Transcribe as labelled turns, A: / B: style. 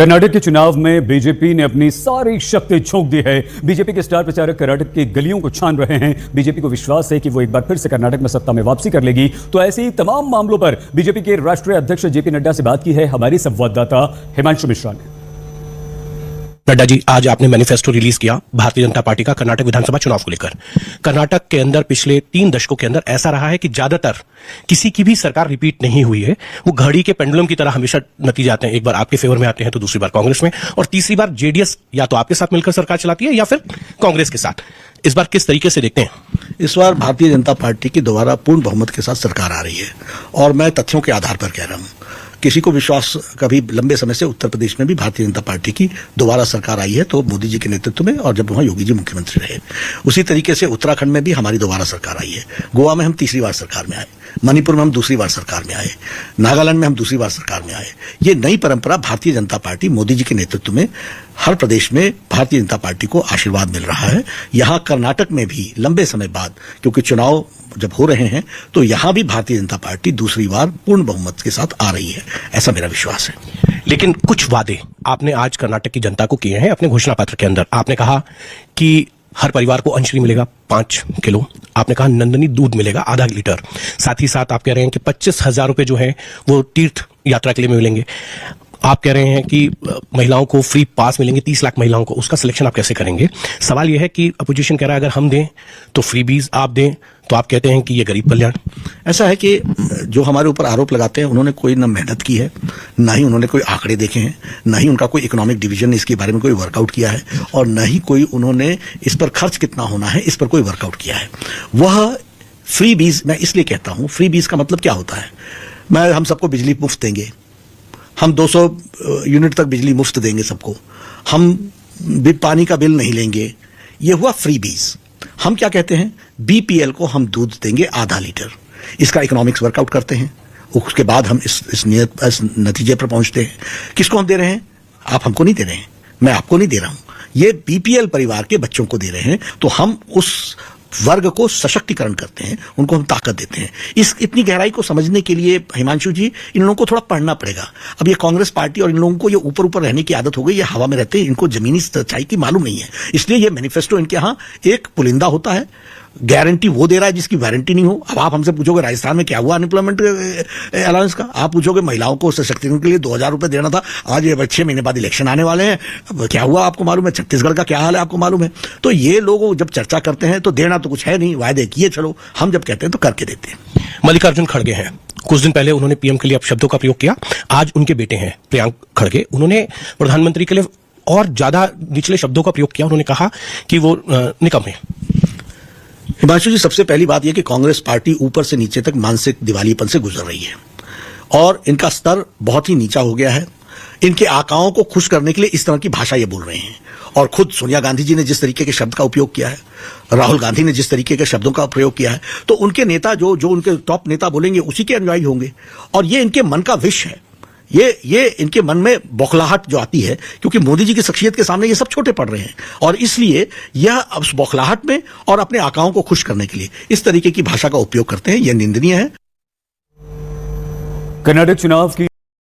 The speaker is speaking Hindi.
A: कर्नाटक के चुनाव में बीजेपी ने अपनी सारी शक्ति झोंक दी है। बीजेपी के स्टार प्रचारक कर्नाटक की गलियों को छान रहे हैं। बीजेपी को विश्वास है कि वो एक बार फिर से कर्नाटक में सत्ता में वापसी कर लेगी। तो ऐसे ही तमाम मामलों पर बीजेपी के राष्ट्रीय अध्यक्ष जेपी नड्डा से बात की है हमारी संवाददाता हिमांशु मिश्रा ने।
B: नड्डा जी, आज आपने मैनिफेस्टो रिलीज किया भारतीय जनता पार्टी का कर्नाटक विधानसभा चुनाव को लेकर। कर्नाटक के अंदर पिछले 3 दशकों के अंदर ऐसा रहा है कि ज्यादातर किसी की भी सरकार रिपीट नहीं हुई है। वो घड़ी के पेंडुलम की तरह हमेशा नतीजे आते हैं। एक बार आपके फेवर में आते हैं तो दूसरी बार कांग्रेस में, और तीसरी बार जेडीएस या तो आपके साथ मिलकर सरकार चलाती है या फिर कांग्रेस के साथ। इस बार किस तरीके से देखते हैं?
C: इस बार भारतीय जनता पार्टी की दोबारा पूर्ण बहुमत के साथ सरकार आ रही है, और मैं तथ्यों के आधार पर कह रहा हूं। किसी को विश्वास कभी लंबे समय से उत्तर प्रदेश में भी भारतीय जनता पार्टी की दोबारा सरकार आई है तो मोदी जी के नेतृत्व में, और जब वहां योगी जी मुख्यमंत्री रहे। उसी तरीके से उत्तराखंड में भी हमारी दोबारा सरकार आई है। गोवा में हम तीसरी बार सरकार में आए, मणिपुर में हम दूसरी बार सरकार में आए, नागालैंड में हम दूसरी बार सरकार में आए। ये नई परंपरा भारतीय जनता पार्टी मोदी जी के नेतृत्व में हर प्रदेश में भारतीय जनता पार्टी को आशीर्वाद मिल रहा है। यहां कर्नाटक में भी लंबे समय बाद, क्योंकि चुनाव जब हो रहे हैं तो यहां भी भारतीय जनता पार्टी दूसरी बार पूर्ण बहुमत के साथ आ रही है, ऐसा मेरा विश्वास है।
B: लेकिन कुछ वादे आपने आज कर्नाटक की जनता को किए हैं अपने घोषणा पत्र के अंदर। आपने कहा कि हर परिवार को अंशली मिलेगा 5 किलो। आपने कहा नंदनी दूध मिलेगा आधा लीटर। साथ ही साथ आप कह रहे हैं कि 25,000 रुपए जो है वो तीर्थ यात्रा के लिए मिलेंगे। आप कह रहे हैं कि महिलाओं को फ्री पास मिलेंगे, 30 लाख महिलाओं को। उसका सिलेक्शन आप कैसे करेंगे? सवाल यह है कि अपोजिशन कह रहा है अगर हम दें तो फ्रीबीज आप दें, तो आप कहते हैं कि ये गरीब कल्याण।
C: ऐसा है कि जो हमारे ऊपर आरोप लगाते हैं उन्होंने कोई न मेहनत की है, ना ही उन्होंने कोई आंकड़े देखे हैं, ना ही उनका कोई इकोनॉमिक डिवीजन ने इसके बारे में कोई वर्कआउट किया है, और न ही कोई उन्होंने इस पर खर्च कितना होना है इस पर कोई वर्कआउट किया है। वह फ्री बीज, मैं इसलिए कहता हूं फ्री बीज का मतलब क्या होता है। हम सबको बिजली मुफ्त देंगे, हम 200 यूनिट तक बिजली मुफ्त देंगे सबको, हम भी पानी का बिल नहीं लेंगे। यह हुआ फ्री बीज। हम क्या कहते हैं, बीपीएल को हम दूध देंगे आधा लीटर। इसका इकोनॉमिक्स वर्कआउट करते हैं, उसके बाद हम इस नतीजे पर पहुंचते हैं। किसको हम दे रहे हैं? आप हमको नहीं दे रहे हैं, मैं आपको नहीं दे रहा हूं, ये बीपीएल परिवार के बच्चों को दे रहे हैं। तो हम उस वर्ग को सशक्तिकरण करते हैं, उनको हम ताकत देते हैं। इतनी गहराई को समझने के लिए हिमांशु जी इन लोगों को थोड़ा पढ़ना पड़ेगा। अब ये कांग्रेस पार्टी और इन लोगों को ये ऊपर ऊपर रहने की आदत हो गई, ये हवा में रहते हैं, इनको जमीनी सच्चाई की मालूम नहीं है। इसलिए ये मैनिफेस्टो इनके यहाँ एक पुलिंदा होता है, गारंटी वो दे रहा है जिसकी वारंटी नहीं हो। अब आप हमसे पूछोगे राजस्थान में क्या हुआ अनएम्प्लॉयमेंट अलाउंस का, आप पूछोगे महिलाओं को सशक्तिकरण के लिए 2,000 रुपए देना था, आज ये 6 महीने बाद इलेक्शन आने वाले हैं, अब क्या हुआ आपको मालूम है। छत्तीसगढ़ का क्या हाल है आपको मालूम है। तो ये लोग जब चर्चा करते हैं तो देना तो कुछ है नहीं, वायदे किए चलो, हम जब कहते हैं तो करके देते हैं।
B: मल्लिकार्जुन खड़गे हैं, कुछ दिन पहले उन्होंने पीएम के लिए अपशब्दों का प्रयोग किया। आज उनके बेटे हैं प्रियांक खड़गे, उन्होंने प्रधानमंत्री के लिए और ज्यादा निचले शब्दों का प्रयोग किया। उन्होंने कहा कि वो निकम्मे।
C: हिमांशु जी, सबसे पहली बात यह कि कांग्रेस पार्टी ऊपर से नीचे तक मानसिक दिवालियेपन से गुजर रही है, और इनका स्तर बहुत ही नीचा हो गया है। इनके आकाओं को खुश करने के लिए इस तरह की भाषा ये बोल रहे हैं, और खुद सोनिया गांधी जी ने जिस तरीके के शब्द का उपयोग किया है, राहुल गांधी ने जिस तरीके के शब्दों का प्रयोग किया है, तो उनके नेता जो उनके टॉप नेता बोलेंगे उसी के अनुयायी होंगे। और ये इनके मन का विष है, ये इनके मन में बौखलाहट जो आती है, क्योंकि मोदी जी की शख्सियत के सामने ये सब छोटे पड़ रहे हैं, और इसलिए यह उस बौखलाहट में और अपने आकाओं को खुश करने के लिए इस तरीके की भाषा का उपयोग करते हैं। यह निंदनीय है।
A: कर्नाटक चुनाव की